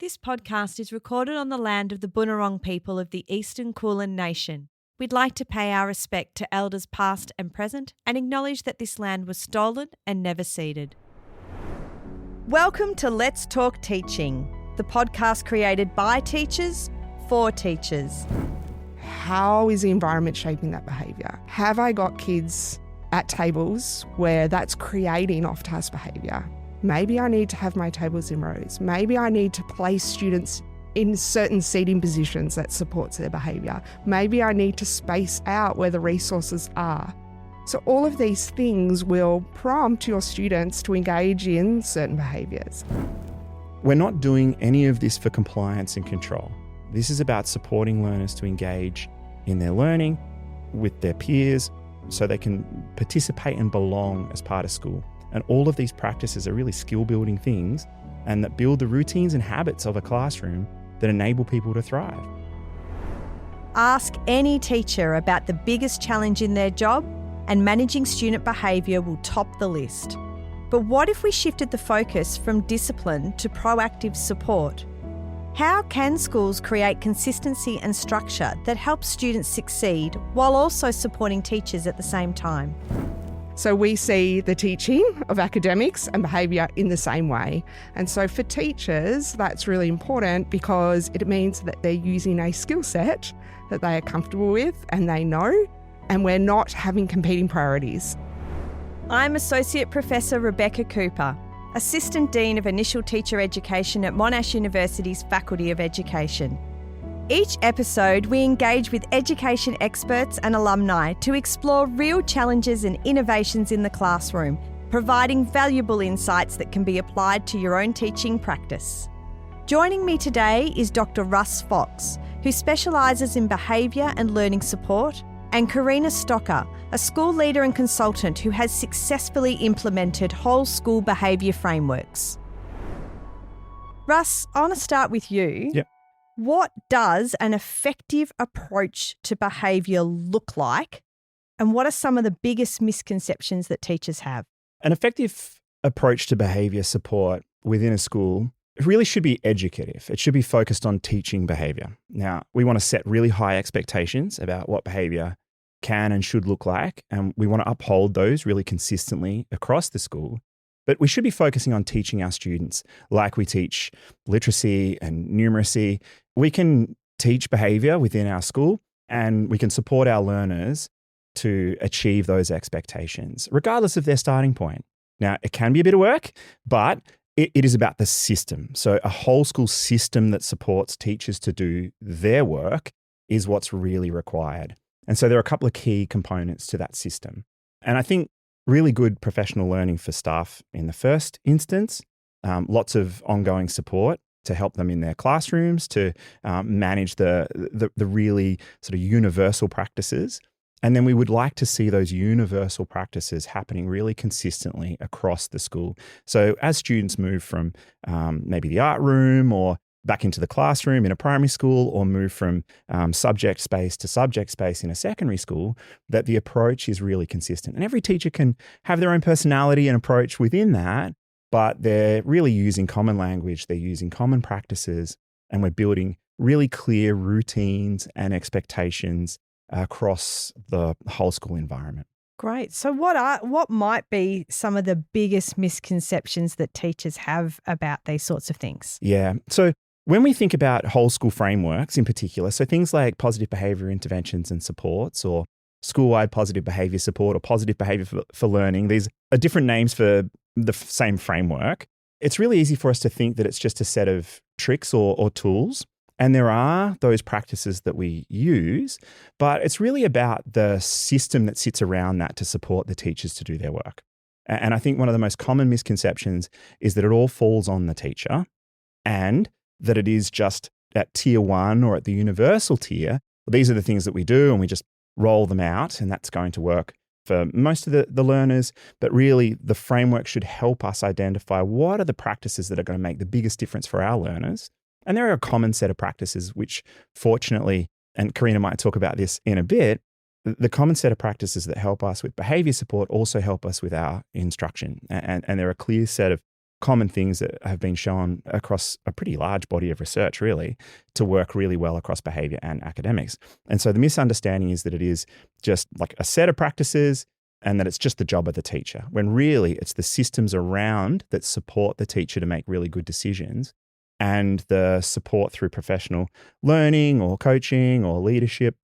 This podcast is recorded on the land of the Bunurong people of the Eastern Kulin Nation. We'd like to pay our respect to elders past and present and acknowledge that this land was stolen and never ceded. Welcome to Let's Talk Teaching, the podcast created by teachers for teachers. How is the environment shaping that behaviour? Have I got kids at tables where that's creating off-task behaviour? Maybe I need to have my tables in rows. Maybe I need to place students in certain seating positions that supports their behaviour. Maybe I need to space out where the resources are. So all of these things will prompt your students to engage in certain behaviours. We're not doing any of this for compliance and control. This is about supporting learners to engage in their learning with their peers so they can participate and belong as part of school. And all of these practices are really skill-building things and that build the routines and habits of a classroom that enable people to thrive. Ask any teacher about the biggest challenge in their job and managing student behaviour will top the list. But what if we shifted the focus from discipline to proactive support? How can schools create consistency and structure that helps students succeed while also supporting teachers at the same time? So we see the teaching of academics and behaviour in the same way. And so for teachers, that's really important because it means that they're using a skill set that they are comfortable with and they know, and we're not having competing priorities. I'm Associate Professor Rebecca Cooper, Assistant Dean of Initial Teacher Education at Monash University's Faculty of Education. Each episode, we engage with education experts and alumni to explore real challenges and innovations in the classroom, providing valuable insights that can be applied to your own teaching practice. Joining me today is Dr Russ Fox, who specialises in behaviour and learning support, and Karina Stocker, a school leader and consultant who has successfully implemented whole school behaviour frameworks. Russ, I want to start with you. Yep. What does an effective approach to behaviour look like, and what are some of the biggest misconceptions that teachers have? An effective approach to behaviour support within a school really should be educative. It should be focused on teaching behaviour. Now, we want to set really high expectations about what behaviour can and should look like, and we want to uphold those really consistently across the school. But we should be focusing on teaching our students like we teach literacy and numeracy. We can teach behaviour within our school and we can support our learners to achieve those expectations, regardless of their starting point. Now, it can be a bit of work, but it is about the system. So a whole school system that supports teachers to do their work is what's really required. And so there are a couple of key components to that system. And I think really good professional learning for staff in the first instance, lots of ongoing support to help them in their classrooms, to manage the really sort of universal practices. And then we would like to see those universal practices happening really consistently across the school. So as students move from maybe the art room or back into the classroom in a primary school, or move from subject space to subject space in a secondary school, that the approach is really consistent. And every teacher can have their own personality and approach within that, but they're really using common language, they're using common practices, and we're building really clear routines and expectations across the whole school environment. Great. So what might be some of the biggest misconceptions that teachers have about these sorts of things? Yeah. So when we think about whole school frameworks in particular, so things like positive behaviour interventions and supports, or school-wide positive behaviour support, or positive behaviour for learning, these are different names for the same framework. It's really easy for us to think that it's just a set of tricks or tools. And there are those practices that we use, but it's really about the system that sits around that to support the teachers to do their work. And I think one of the most common misconceptions is that it all falls on the teacher, and that it is just at tier one or at the universal tier. These are the things that we do and we just roll them out, and that's going to work for most of the learners. But really, the framework should help us identify what are the practices that are going to make the biggest difference for our learners. And there are a common set of practices which, fortunately, and Karina might talk about this in a bit, the common set of practices that help us with behaviour support also help us with our instruction. And there are a clear set of common things that have been shown across a pretty large body of research, really, to work really well across behavior and academics. And so the misunderstanding is that it is just like a set of practices and that it's just the job of the teacher, when really it's the systems around that support the teacher to make really good decisions, and the support through professional learning or coaching or leadership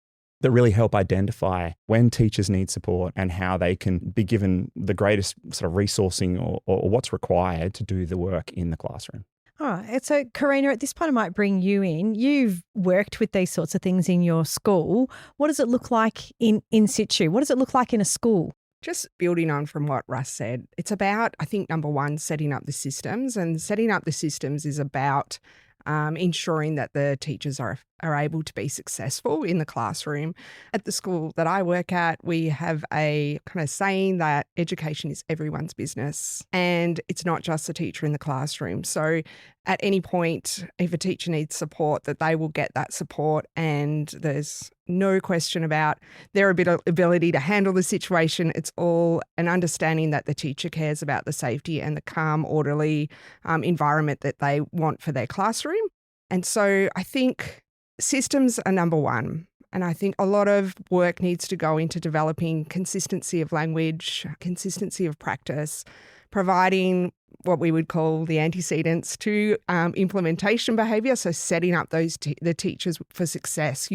that really help identify when teachers need support and how they can be given the greatest sort of resourcing or what's required to do the work in the classroom. All right. So, Karina, at this point, I might bring you in. You've worked with these sorts of things in your school. What does it look like in situ? What does it look like in a school? Just building on from what Russ said, it's about, I think, number one, setting up the systems. And setting up the systems is about ensuring that the teachers are able to be successful in the classroom. At the school that I work at, we have a kind of saying that education is everyone's business, and it's not just the teacher in the classroom. So at any point, if a teacher needs support, that they will get that support, and there's no question about their ability to handle the situation. It's all an understanding that the teacher cares about the safety and the calm, orderly environment that they want for their classroom. And so I think systems are number one. And I think a lot of work needs to go into developing consistency of language, consistency of practice, providing what we would call the antecedents to implementation behaviour. So setting up the teachers for success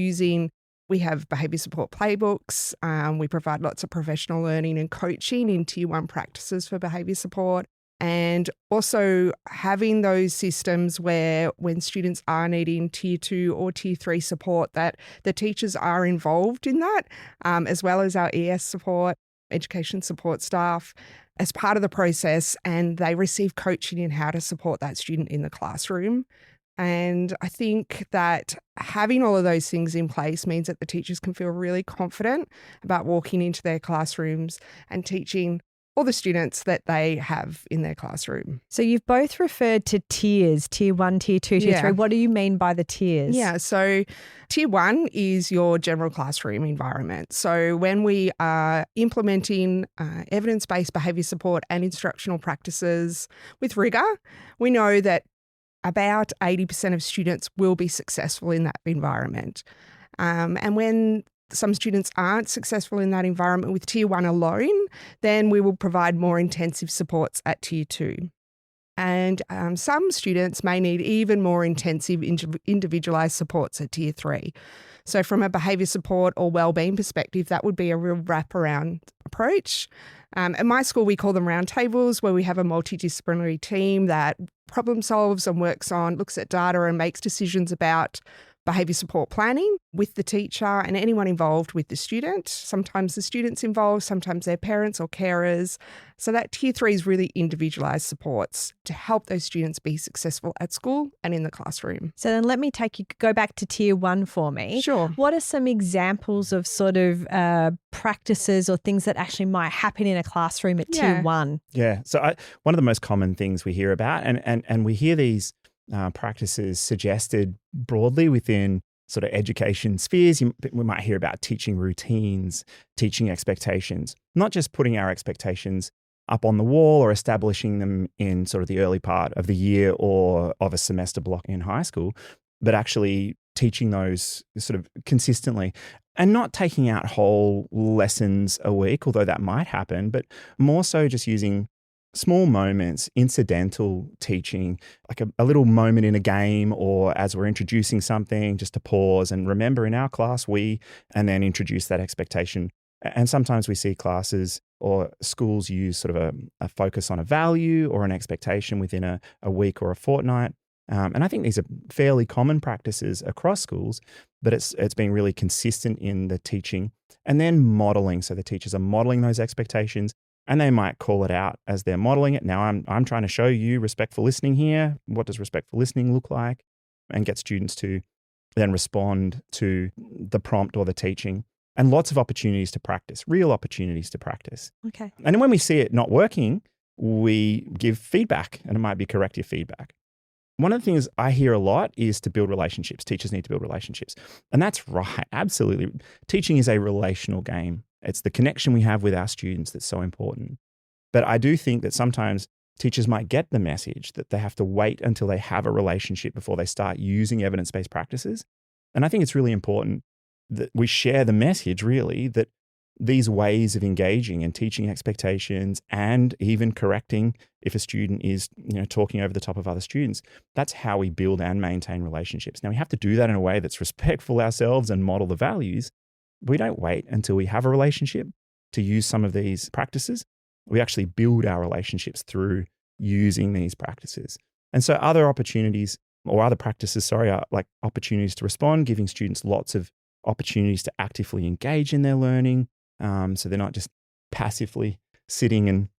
we have behaviour support playbooks. We provide lots of professional learning and coaching in Tier 1 practices for behaviour support. And also having those systems where when students are needing Tier 2 or Tier 3 support, that the teachers are involved in that, as well as our ES support, education support staff, as part of the process, and they receive coaching in how to support that student in the classroom. And I think that having all of those things in place means that the teachers can feel really confident about walking into their classrooms and teaching all the students that they have in their classroom. So you've both referred to tiers, Tier 1, Tier 2, Tier 3. What do you mean by the tiers? Yeah, so Tier 1 is your general classroom environment. So when we are implementing evidence-based behaviour support and instructional practices with rigour, we know that about 80% of students will be successful in that environment. And when some students aren't successful in that environment with Tier 1 alone, then we will provide more intensive supports at Tier 2. And some students may need even more intensive individualised supports at Tier 3. So from a behaviour support or wellbeing perspective, that would be a real wraparound approach. At my school, we call them roundtables, where we have a multidisciplinary team that problem solves and looks at data and makes decisions about behaviour support planning with the teacher and anyone involved with the student. Sometimes the student's involved, sometimes their parents or carers. So that Tier 3 is really individualised supports to help those students be successful at school and in the classroom. So then let me go back to Tier 1 for me. Sure. What are some examples of sort of practices or things that actually might happen in a classroom at Tier 1? Yeah. So one of the most common things we hear about, and we hear these practices suggested broadly within sort of education spheres. We might hear about teaching routines, teaching expectations, not just putting our expectations up on the wall or establishing them in sort of the early part of the year or of a semester block in high school, but actually teaching those sort of consistently and not taking out whole lessons a week, although that might happen, but more so just using small moments, incidental teaching, like a little moment in a game or as we're introducing something, just to pause and remember in our class, and then introduce that expectation. And sometimes we see classes or schools use sort of a focus on a value or an expectation within a week or a fortnight. And I think these are fairly common practices across schools, but it's being really consistent in the teaching and then modelling. So the teachers are modelling those expectations. And they might call it out as they're modeling it. Now, I'm trying to show you respectful listening here. What does respectful listening look like? And get students to then respond to the prompt or the teaching. And lots of opportunities to practice, real opportunities to practice. Okay. And then when we see it not working, we give feedback, and it might be corrective feedback. One of the things I hear a lot is to build relationships. Teachers need to build relationships. And that's right, absolutely. Teaching is a relational game. It's the connection we have with our students that's so important. But I do think that sometimes Teachers might get the message that they have to wait until they have a relationship before they start using evidence-based practices. And I think it's really important that we share the message, really, that these ways of engaging and teaching expectations and even correcting if a student is, talking over the top of other students, that's how we build and maintain relationships. Now, we have to do that in a way that's respectful ourselves and model the values. We don't wait until we have a relationship to use some of these practices. We actually build our relationships through using these practices. And so other opportunities or other practices, are like opportunities to respond, giving students lots of opportunities to actively engage in their learning. So they're not just passively sitting and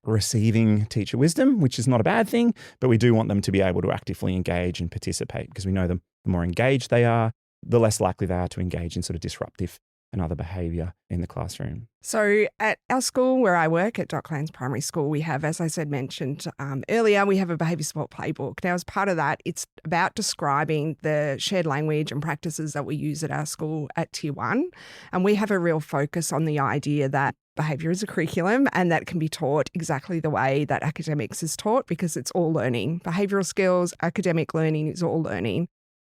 receiving teacher wisdom, which is not a bad thing, but we do want them to be able to actively engage and participate, because we know the more engaged they are, the less likely they are to engage in sort of disruptive and other behaviour in the classroom. So at our school where I work at Docklands Primary School, we have, as I said, mentioned earlier, we have a behaviour support playbook. Now, as part of that, it's about describing the shared language and practices that we use at our school at Tier 1. And we have a real focus on the idea that behaviour is a curriculum and that can be taught exactly the way that academics is taught, because it's all learning. Behavioural skills, academic learning is all learning.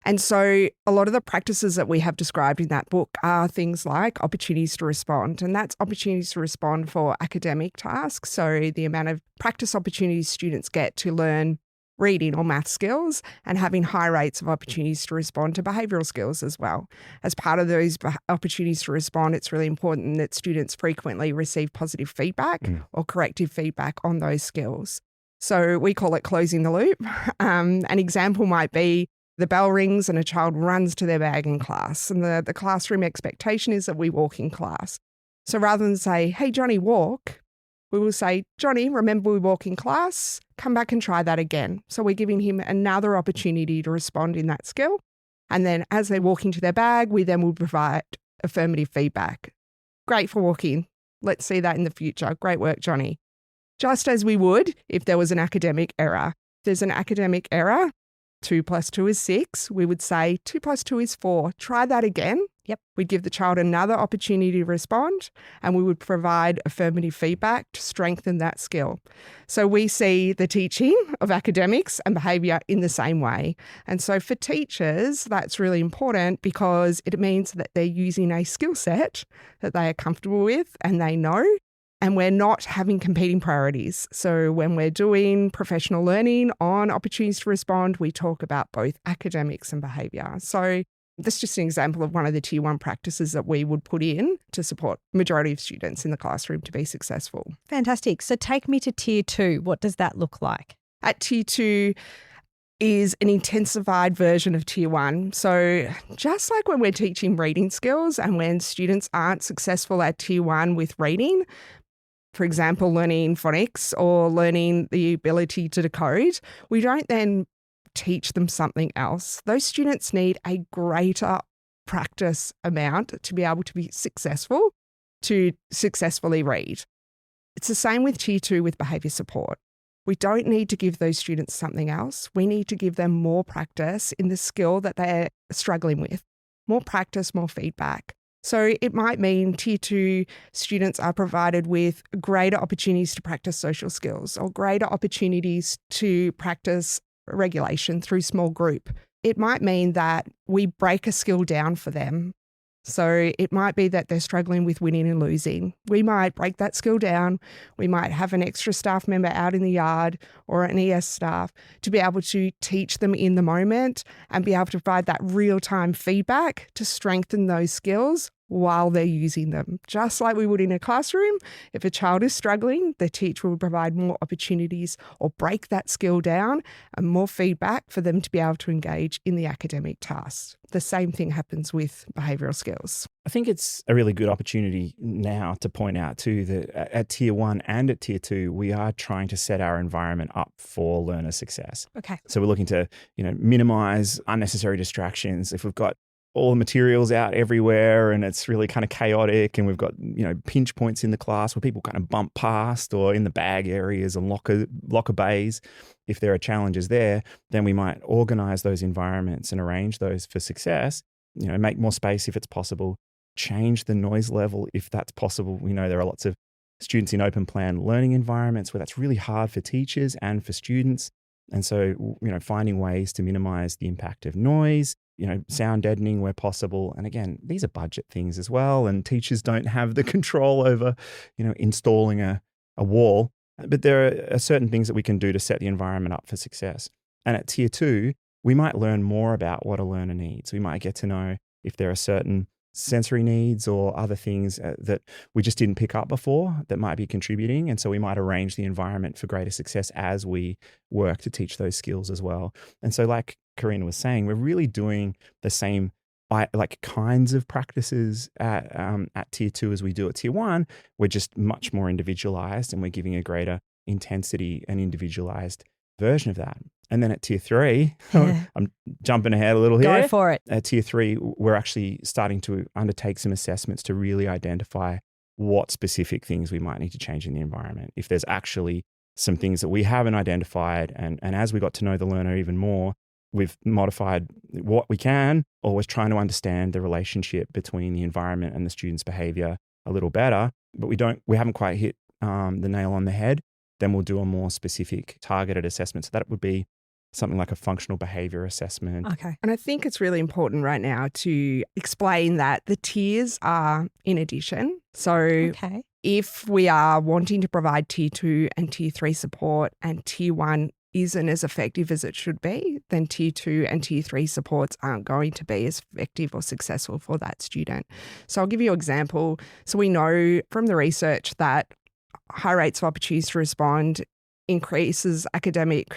And so a lot of the practices that we have described in that book are things like opportunities to respond, and that's opportunities to respond for academic tasks. So the amount of practice opportunities students get to learn reading or math skills, and having high rates of opportunities to respond to behavioural skills as well. As part of those opportunities to respond, it's really important that students frequently receive positive feedback or corrective feedback on those skills. So we call it closing the loop. An example might be the bell rings and a child runs to their bag in class, and the classroom expectation is that we walk in class. So rather than say, hey, Johnny, walk, we will say, Johnny, remember we walk in class, come back and try that again. So we're giving him another opportunity to respond in that skill. And then as they walk into their bag, we then will provide affirmative feedback. Great for walking. Let's see that in the future. Great work, Johnny. Just as we would if there was an academic error. If there's an academic error, 2 + 2 is 6. We would say 2 + 2 is 4. Try that again. Yep. We'd give the child another opportunity to respond, and we would provide affirmative feedback to strengthen that skill. So we see the teaching of academics and behaviour in the same way. And so for teachers, that's really important, because it means that they're using a skill set that they are comfortable with and they know. And we're not having competing priorities. So when we're doing professional learning on opportunities to respond, we talk about both academics and behaviour. So that's just an example of one of the Tier 1 practices that we would put in to support the majority of students in the classroom to be successful. Fantastic. So take me to Tier 2. What does that look like? At Tier 2 is an intensified version of Tier 1. So just like when we're teaching reading skills and when students aren't successful at Tier 1 with reading, for example, learning phonics or learning the ability to decode, we don't then teach them something else. Those students need a greater practice amount to be able to be successful, to successfully read. It's the same with Tier 2 with behaviour support. We don't need to give those students something else. We need to give them more practice in the skill that they're struggling with. More practice, more feedback. So it might mean Tier 2 students are provided with greater opportunities to practice social skills or greater opportunities to practice regulation through small group. It might mean that we break a skill down for them. So it might be that they're struggling with winning and losing. We might break that skill down. We might have an extra staff member out in the yard or an ES staff to be able to teach them in the moment and be able to provide that real-time feedback to strengthen those skills while they're using them. Just like we would in a classroom, if a child is struggling, the teacher will provide more opportunities or break that skill down and more feedback for them to be able to engage in the academic tasks. The same thing happens with behavioural skills. I think it's a really good opportunity now to point out too that at Tier 1 and at Tier 2, we are trying to set our environment up for learner success. Okay. So we're looking to, minimize unnecessary distractions. If we've got all the materials out everywhere and it's really kind of chaotic and we've got, pinch points in the class where people kind of bump past, or in the bag areas and locker bays, if there are challenges there, then we might organise those environments and arrange those for success, make more space if it's possible, change the noise level if that's possible. We know there are lots of students in open plan learning environments where that's really hard for teachers and for students. And so, finding ways to minimize the impact of noise, sound deadening where possible. And again, these are budget things as well. And teachers don't have the control over, installing a wall. But there are certain things that we can do to set the environment up for success. And at tier 2, we might learn more about what a learner needs. We might get to know if there are certain sensory needs or other things that we just didn't pick up before that might be contributing. And so we might arrange the environment for greater success as we work to teach those skills as well. And so like Karina was saying, we're really doing the same kinds of practices at tier 2 as we do at tier 1. We're just much more individualized and we're giving a greater intensity and individualized version of that. And then at tier 3, I'm jumping ahead a little here. Go for it. At tier 3, we're actually starting to undertake some assessments to really identify what specific things we might need to change in the environment. If there's actually some things that we haven't identified, and as we got to know the learner even more, we've modified what we can, always trying to understand the relationship between the environment and the student's behavior a little better, but we haven't quite hit the nail on the head. Then we'll do a more specific targeted assessment. So that would be something like a functional behaviour assessment. Okay. And I think it's really important right now to explain that the tiers are in addition. So if we are wanting to provide tier 2 and tier 3 support and tier 1 isn't as effective as it should be, then tier 2 and tier 3 supports aren't going to be as effective or successful for that student. So I'll give you an example. So we know from the research that high rates of opportunities to respond increases academic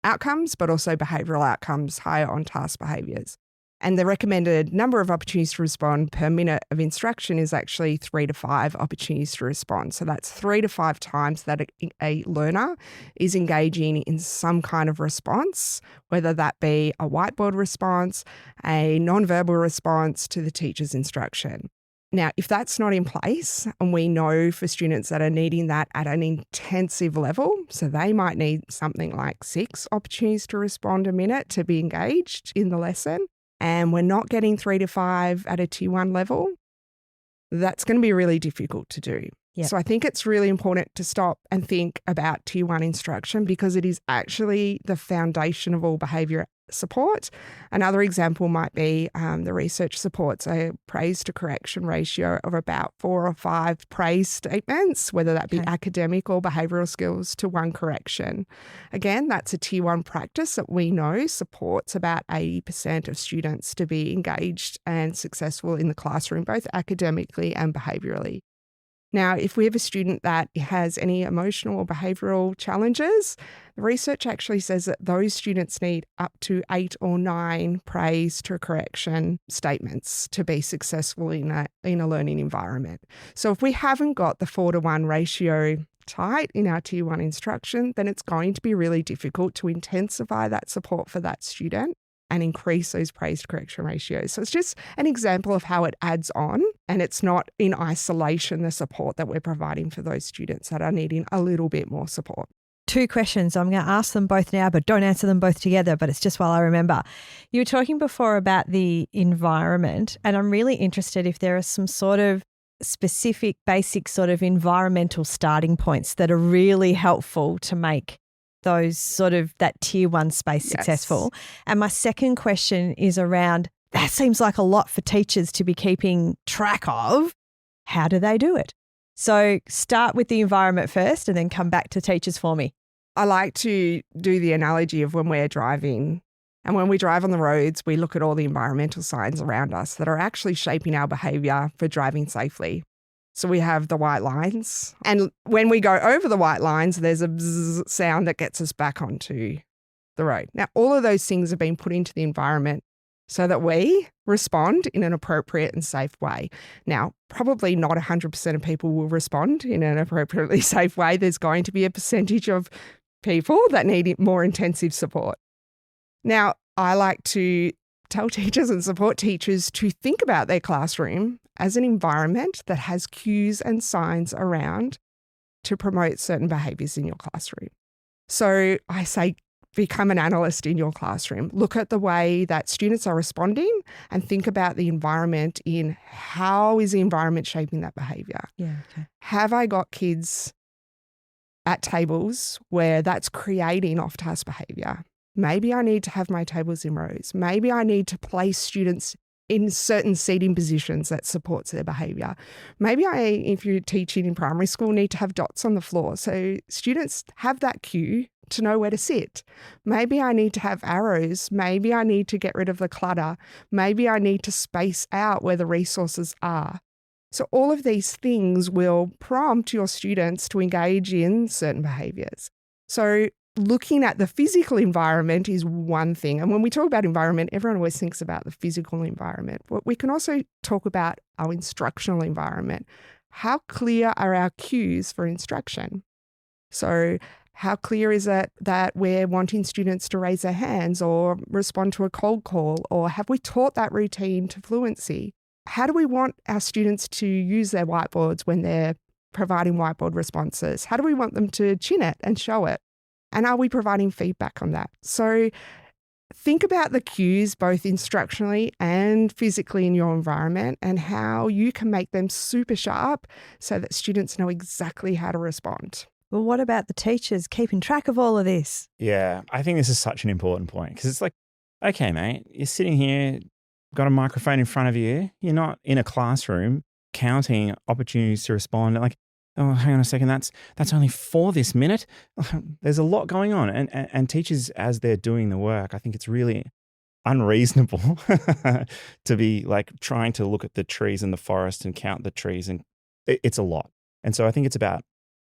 outcomes, but also behavioural outcomes, higher on-task behaviours. And the recommended number of opportunities to respond per minute of instruction is actually 3 to 5 opportunities to respond. So that's 3 to 5 times that a learner is engaging in some kind of response, whether that be a whiteboard response, a non-verbal response to the teacher's instruction. Now, if that's not in place, and we know for students that are needing that at an intensive level, so they might need something like 6 opportunities to respond a minute to be engaged in the lesson, and we're not getting 3 to 5 at a tier 1 level, that's going to be really difficult to do. Yep. So I think it's really important to stop and think about tier 1 instruction because it is actually the foundation of all behaviour support. Another example might be the research supports a praise to correction ratio of about 4 or 5 praise statements, whether that be academic or behavioural skills, to 1 correction. Again, that's a tier 1 practice that we know supports about 80% of students to be engaged and successful in the classroom, both academically and behaviourally. Now, if we have a student that has any emotional or behavioural challenges, the research actually says that those students need up to 8 or 9 praise to correction statements to be successful in a learning environment. So if we haven't got the 4-to-1 ratio tight in our tier 1 instruction, then it's going to be really difficult to intensify that support for that student and increase those praise to correction ratios. So it's just an example of how it adds on, and it's not in isolation the support that we're providing for those students that are needing a little bit more support. 2 questions. I'm going to ask them both now, but don't answer them both together, but it's just while I remember. You were talking before about the environment, and I'm really interested if there are some sort of specific, basic sort of environmental starting points that are really helpful to make those sort of that tier 1 space successful. And my second question is around, that seems like a lot for teachers to be keeping track of. How do they do it? So start with the environment first and then come back to teachers for me. I like to do the analogy of when we're driving, and when we drive on the roads, we look at all the environmental signs around us that are actually shaping our behaviour for driving safely. So we have the white lines, and when we go over the white lines, there's a bzzz sound that gets us back onto the road. Now, all of those things have been put into the environment so that we respond in an appropriate and safe way. Now, probably not 100% of people will respond in an appropriately safe way. There's going to be a percentage of people that need more intensive support. Now, I like to tell teachers and support teachers to think about their classroom as an environment that has cues and signs around to promote certain behaviours in your classroom. So I say, become an analyst in your classroom. Look at the way that students are responding and think about the environment in how is the environment shaping that behaviour. Yeah, okay. Have I got kids at tables where that's creating off-task behaviour? Maybe I need to have my tables in rows. Maybe I need to place students in certain seating positions that supports their behaviour. Maybe if you're teaching in primary school, need to have dots on the floor so students have that cue to know where to sit. Maybe I need to have arrows. Maybe I need to get rid of the clutter. Maybe I need to space out where the resources are. So all of these things will prompt your students to engage in certain behaviours. So looking at the physical environment is one thing. And when we talk about environment, everyone always thinks about the physical environment. But we can also talk about our instructional environment. How clear are our cues for instruction? So how clear is it that we're wanting students to raise their hands or respond to a cold call? Or have we taught that routine to fluency? How do we want our students to use their whiteboards when they're providing whiteboard responses? How do we want them to chin it and show it? And are we providing feedback on that? So think about the cues both instructionally and physically in your environment and how you can make them super sharp so that students know exactly how to respond. Well, what about the teachers keeping track of all of this? Yeah, I think this is such an important point because it's like, okay, mate, you're sitting here, got a microphone in front of you. You're not in a classroom counting opportunities to respond. Like, oh, hang on a second, that's only for this minute. There's a lot going on. And teachers, as they're doing the work, I think it's really unreasonable to be like trying to look at the trees in the forest and count the trees. And it's a lot. And so I think it's about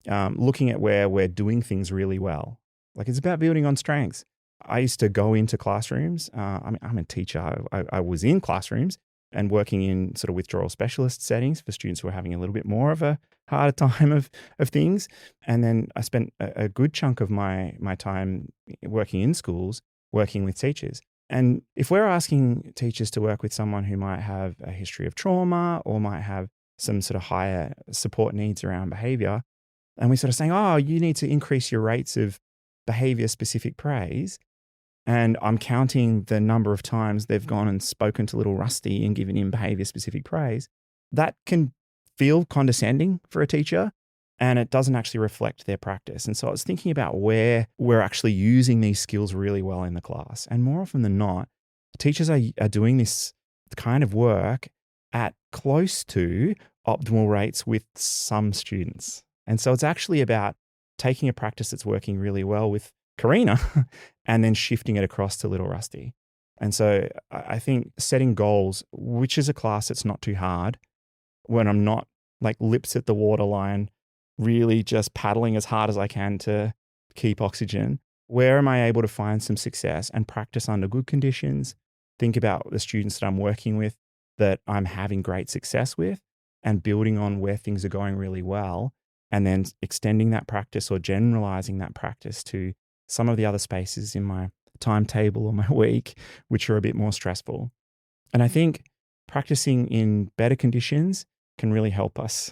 looking at where we're doing things really well. Like it's about building on strengths. I used to go into classrooms. I'm a teacher. I was in classrooms and working in sort of withdrawal specialist settings for students who are having a little bit more of a harder time of things. And then I spent a good chunk of my time working in schools, working with teachers. And if we're asking teachers to work with someone who might have a history of trauma or might have some sort of higher support needs around behaviour, and we're sort of saying, oh, you need to increase your rates of behaviour-specific praise, and I'm counting the number of times they've gone and spoken to little Rusty and given him behaviour-specific praise, that can feel condescending for a teacher, and it doesn't actually reflect their practice. And so I was thinking about where we're actually using these skills really well in the class. And more often than not, teachers are doing this kind of work at close to optimal rates with some students. And so it's actually about taking a practice that's working really well with Karina and then shifting it across to little Rusty. And so I think setting goals, which is a class that's not too hard, when I'm not like lips at the waterline, really just paddling as hard as I can to keep oxygen, where am I able to find some success and practice under good conditions? Think about the students that I'm working with that I'm having great success with and building on where things are going really well, and then extending that practice or generalizing that practice to some of the other spaces in my timetable or my week, which are a bit more stressful. And I think practicing in better conditions can really help us.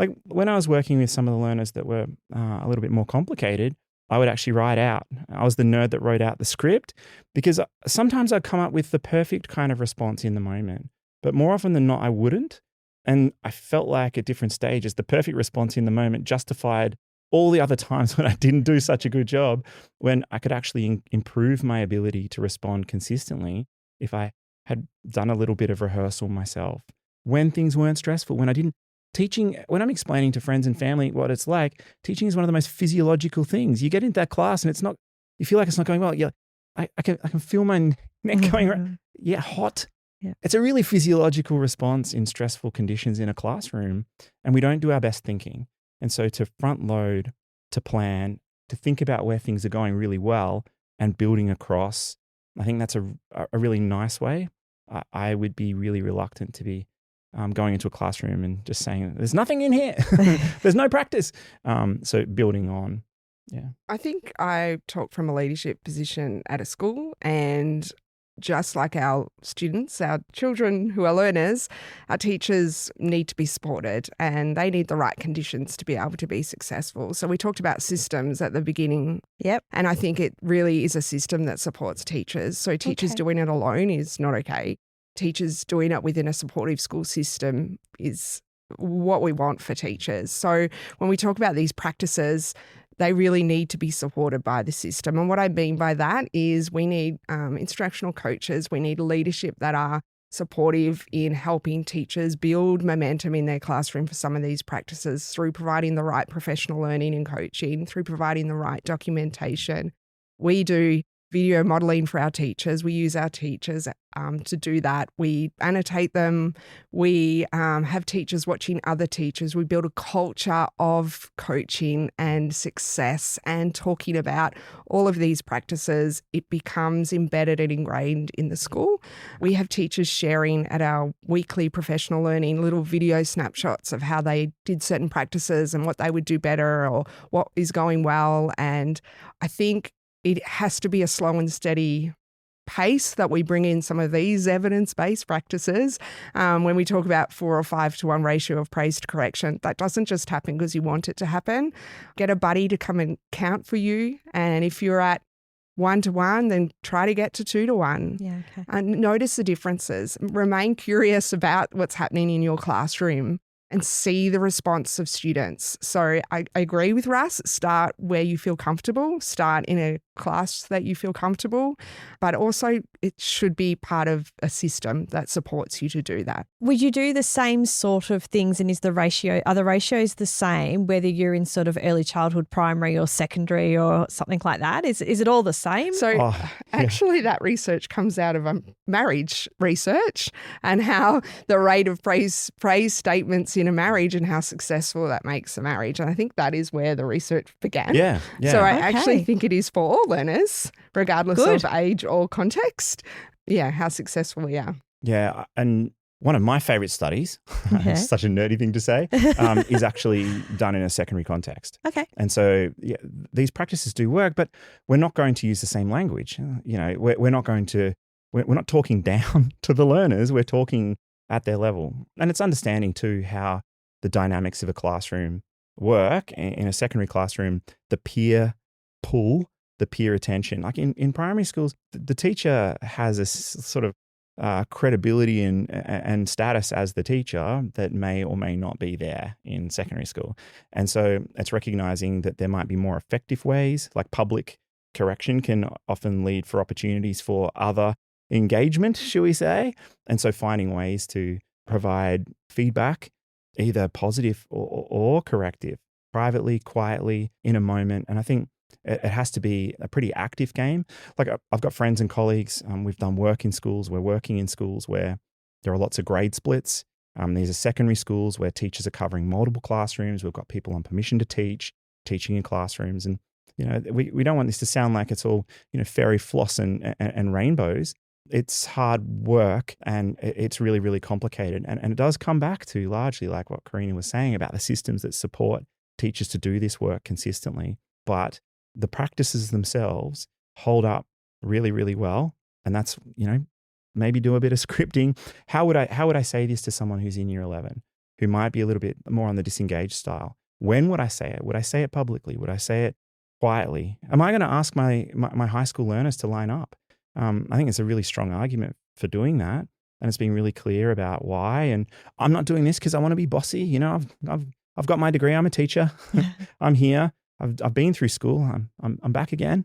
Like when I was working with some of the learners that were a little bit more complicated, I would actually write out. I was the nerd that wrote out the script because sometimes I'd come up with the perfect kind of response in the moment, but more often than not, I wouldn't. And I felt like at different stages, the perfect response in the moment justified all the other times when I didn't do such a good job, when I could actually improve my ability to respond consistently if I had done a little bit of rehearsal myself. When things weren't stressful, when I'm explaining to friends and family what it's like, teaching is one of the most physiological things. You get into that class and you feel like it's not going well. I can feel my neck going around. Yeah, hot. Yeah. It's a really physiological response in stressful conditions in a classroom, and we don't do our best thinking. And so to front load, to plan, to think about where things are going really well and building across, I think that's a really nice way. I would be really reluctant to be going into a classroom and just saying, there's nothing in here. There's no practice. So building on. Yeah. I think I talk from a leadership position at a school, and just like our students, our children who are learners, our teachers need to be supported and they need the right conditions to be able to be successful. So we talked about systems at the beginning. Yep. And I think it really is a system that supports teachers. So teachers doing it alone is not okay. Teachers doing it within a supportive school system is what we want for teachers. So when we talk about these practices, they really need to be supported by the system. And what I mean by that is we need instructional coaches, we need leadership that are supportive in helping teachers build momentum in their classroom for some of these practices through providing the right professional learning and coaching, through providing the right documentation. We do video modelling for our teachers. We use our teachers to do that. We annotate them. We have teachers watching other teachers. We build a culture of coaching and success and talking about all of these practices. It becomes embedded and ingrained in the school. We have teachers sharing at our weekly professional learning little video snapshots of how they did certain practices and what they would do better or what is going well. And I think it has to be a slow and steady pace that we bring in some of these evidence-based practices. When we talk about 4 or 5 to 1 ratio of praise to correction, that doesn't just happen because you want it to happen. Get a buddy to come and count for you. And if you're at 1 to 1, then try to get to 2 to 1. Yeah, okay. And notice the differences. Remain curious about what's happening in your classroom and see the response of students. So I agree with Russ. Start where you feel comfortable. Start in a class that you feel comfortable. But also it should be part of a system that supports you to do that. Would you do the same sort of things, and are the ratios the same whether you're in sort of early childhood, primary or secondary or something like that? Is it all the same? So actually that research comes out of marriage research and how the rate of praise statements in a marriage and how successful that makes a marriage. And I think that is where the research began. Yeah. So I actually think it is for all learners, regardless Good. of age or context. Yeah, how successful we are. Yeah. And one of my favourite studies, it's such a nerdy thing to say, is actually done in a secondary context. Okay. And so these practices do work, but we're not going to use the same language. We're not talking down to the learners. We're talking at their level. And it's understanding too how the dynamics of a classroom work. In a secondary classroom, the peer pull, the peer attention. Like in primary schools, the teacher has a sort of credibility and status as the teacher that may or may not be there in secondary school. And so it's recognizing that there might be more effective ways, like public correction can often lead for opportunities for other engagement, shall we say? And so finding ways to provide feedback, either positive or corrective, privately, quietly, in a moment. And I think it has to be a pretty active game. Like I've got friends and colleagues, we've done work in schools, we're working in schools where there are lots of grade splits. These are secondary schools where teachers are covering multiple classrooms. We've got people on permission to teach, teaching in classrooms. And, we don't want this to sound like it's all, fairy floss and rainbows. It's hard work and it's really, really complicated. And it does come back to largely like what Karina was saying about the systems that support teachers to do this work consistently. But the practices themselves hold up really, really well. And that's, maybe do a bit of scripting. How would I say this to someone who's in year 11, who might be a little bit more on the disengaged style? When would I say it? Would I say it publicly? Would I say it quietly? Am I going to ask my high school learners to line up? I think it's a really strong argument for doing that. And it's being really clear about why. And I'm not doing this because I want to be bossy. I've got my degree. I'm a teacher. I'm here. I've been through school. I'm back again.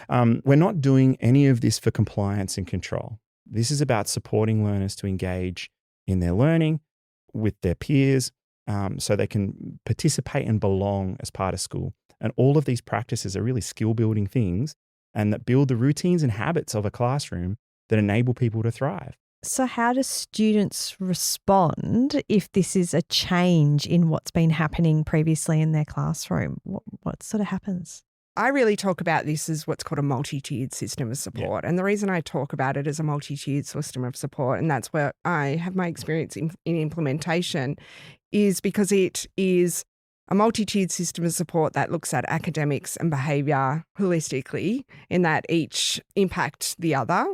We're not doing any of this for compliance and control. This is about supporting learners to engage in their learning with their peers, so they can participate and belong as part of school. And all of these practices are really skill building things and that build the routines and habits of a classroom that enable people to thrive. So how do students respond if this is a change in what's been happening previously in their classroom? What sort of happens? I really talk about this as what's called a multi-tiered system of support. Yeah. And the reason I talk about it as a multi-tiered system of support, and that's where I have my experience in implementation, is because it is a multi-tiered system of support that looks at academics and behaviour holistically, in that each impact the other.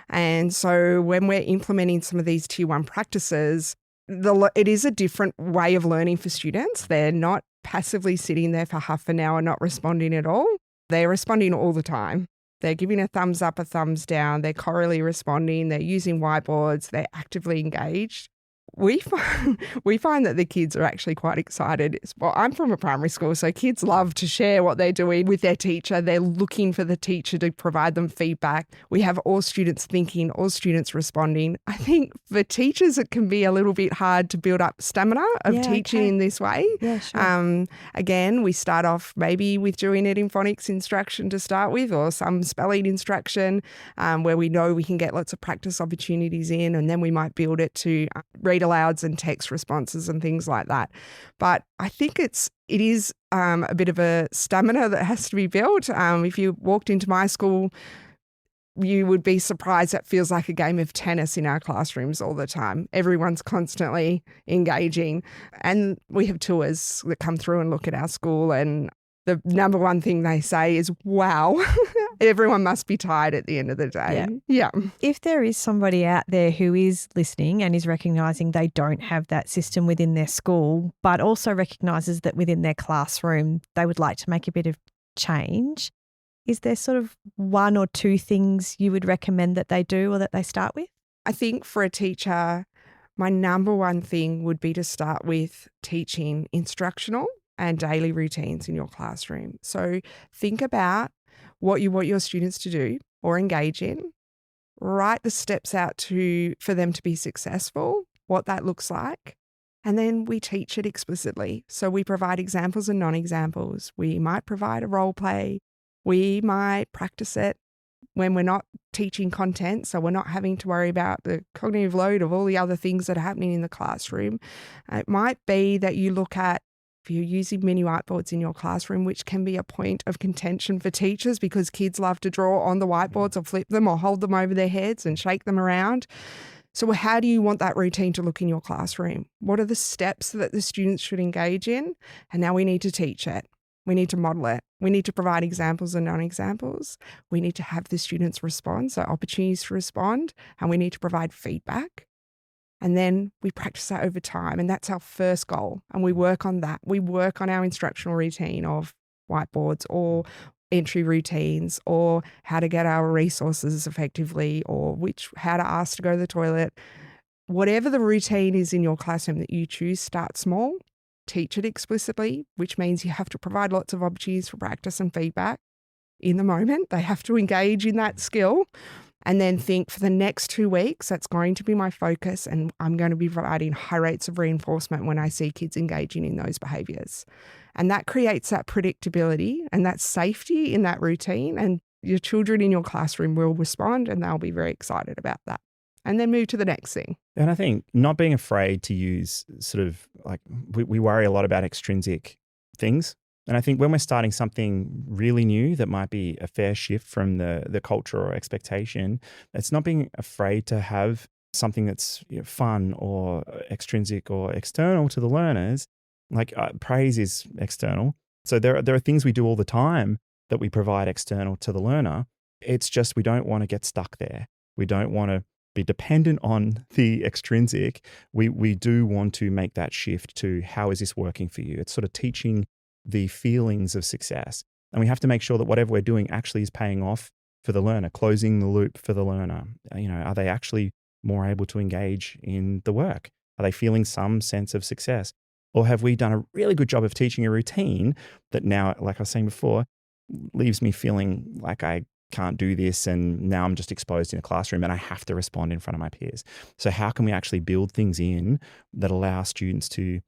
And so when we're implementing some of these tier 1 practices, it is a different way of learning for students. They're not passively sitting there for half an hour not responding at all. They're responding all the time. They're giving a thumbs up, a thumbs down. They're chorally responding. They're using whiteboards. They're actively engaged. We find that the kids are actually quite excited. Well, I'm from a primary school, so kids love to share what they're doing with their teacher. They're looking for the teacher to provide them feedback. We have all students thinking, all students responding. I think for teachers, it can be a little bit hard to build up stamina of teaching in this way. Yeah, sure. Again, we start off maybe with doing it in phonics instruction to start with, or some spelling instruction where we know we can get lots of practice opportunities in, and then we might build it to read alouds and text responses and things like that. But I think it is a bit of a stamina that has to be built. If you walked into my school, you would be surprised. It feels like a game of tennis in our classrooms all the time. Everyone's constantly engaging. And we have tours that come through and look at our school, and the number one thing they say is, wow, everyone must be tired at the end of the day. Yeah. If there is somebody out there who is listening and is recognising they don't have that system within their school, but also recognises that within their classroom they would like to make a bit of change, is there sort of one or two things you would recommend that they do or that they start with? I think for a teacher, my number one thing would be to start with teaching instructional and daily routines in your classroom. So think about what you want your students to do or engage in. Write the steps out for them to be successful, what that looks like. And then we teach it explicitly. So we provide examples and non-examples. We might provide a role play. We might practice it when we're not teaching content, so we're not having to worry about the cognitive load of all the other things that are happening in the classroom. It might be that you look at, if you're using mini whiteboards in your classroom, which can be a point of contention for teachers because kids love to draw on the whiteboards or flip them or hold them over their heads and shake them around. So how do you want that routine to look in your classroom? What are the steps that the students should engage in? And now we need to teach it. We need to model it. We need to provide examples and non-examples. We need to have the students respond, so opportunities to respond, and we need to provide feedback. And then we practice that over time, and that's our first goal. And we work on that. We work on our instructional routine of whiteboards or entry routines, or how to get our resources effectively, or how to ask to go to the toilet. Whatever the routine is in your classroom that you choose, start small, teach it explicitly, which means you have to provide lots of opportunities for practice and feedback in the moment. They have to engage in that skill. And then think, for the next 2 weeks, that's going to be my focus, and I'm going to be providing high rates of reinforcement when I see kids engaging in those behaviours. And that creates that predictability and that safety in that routine, and your children in your classroom will respond and they'll be very excited about that. And then move to the next thing. And I think not being afraid to use sort of like, we worry a lot about extrinsic things. And I think when we're starting something really new that might be a fair shift from the culture or expectation, it's not being afraid to have something that's fun or extrinsic or external to the learners. Like praise is external. So there are things we do all the time that we provide external to the learner. It's just we don't want to get stuck there. We don't want to be dependent on the extrinsic. We do want to make that shift to, how is this working for you? It's sort of teaching the feelings of success. And we have to make sure that whatever we're doing actually is paying off for the learner, closing the loop for the learner. Are they actually more able to engage in the work? Are they feeling some sense of success? Or have we done a really good job of teaching a routine that now, like I was saying before, leaves me feeling like I can't do this, and now I'm just exposed in a classroom and I have to respond in front of my peers. So how can we actually build things in that allow students to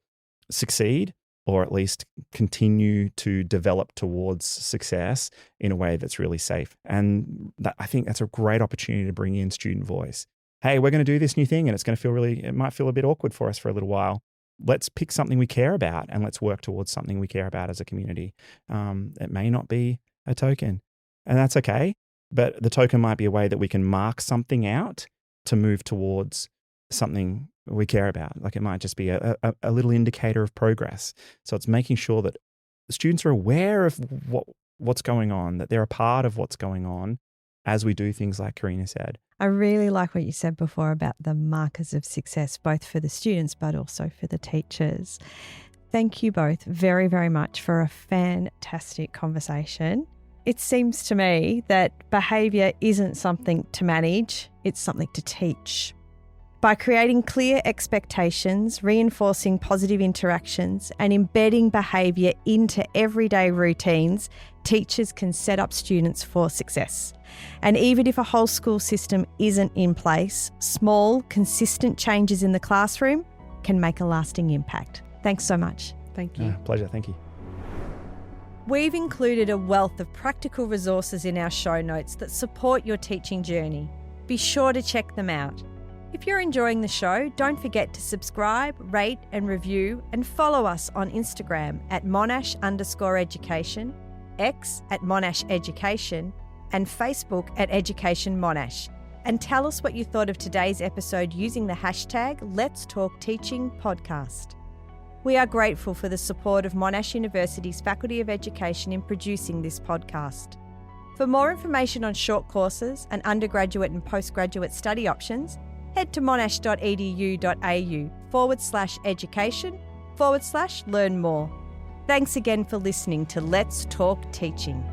succeed, or at least continue to develop towards success in a way that's really safe? And I think that's a great opportunity to bring in student voice. Hey, we're going to do this new thing and it's going to feel it might feel a bit awkward for us for a little while. Let's pick something we care about and let's work towards something we care about as a community. It may not be a token, and that's okay, but the token might be a way that we can mark something out to move towards something we care about. Like it might just be a little indicator of progress. So it's making sure that students are aware of what's going on, that they're a part of what's going on as we do things like Karina said. I really like what you said before about the markers of success, both for the students but also for the teachers. Thank you both very, very much for a fantastic conversation. It seems to me that behaviour isn't something to manage, it's something to teach. By creating clear expectations, reinforcing positive interactions, and embedding behaviour into everyday routines, teachers can set up students for success. And even if a whole school system isn't in place, small, consistent changes in the classroom can make a lasting impact. Thanks so much. Thank you. Pleasure. Thank you. We've included a wealth of practical resources in our show notes that support your teaching journey. Be sure to check them out. If you're enjoying the show, don't forget to subscribe, rate and review, and follow us on Instagram at Monash_education, X at Monash Education, and Facebook at Education Monash. And tell us what you thought of today's episode using the hashtag Let's Talk Teaching Podcast. We are grateful for the support of Monash University's Faculty of Education in producing this podcast. For more information on short courses and undergraduate and postgraduate study options, head to monash.edu.au/education/learn more. Thanks again for listening to Let's Talk Teaching.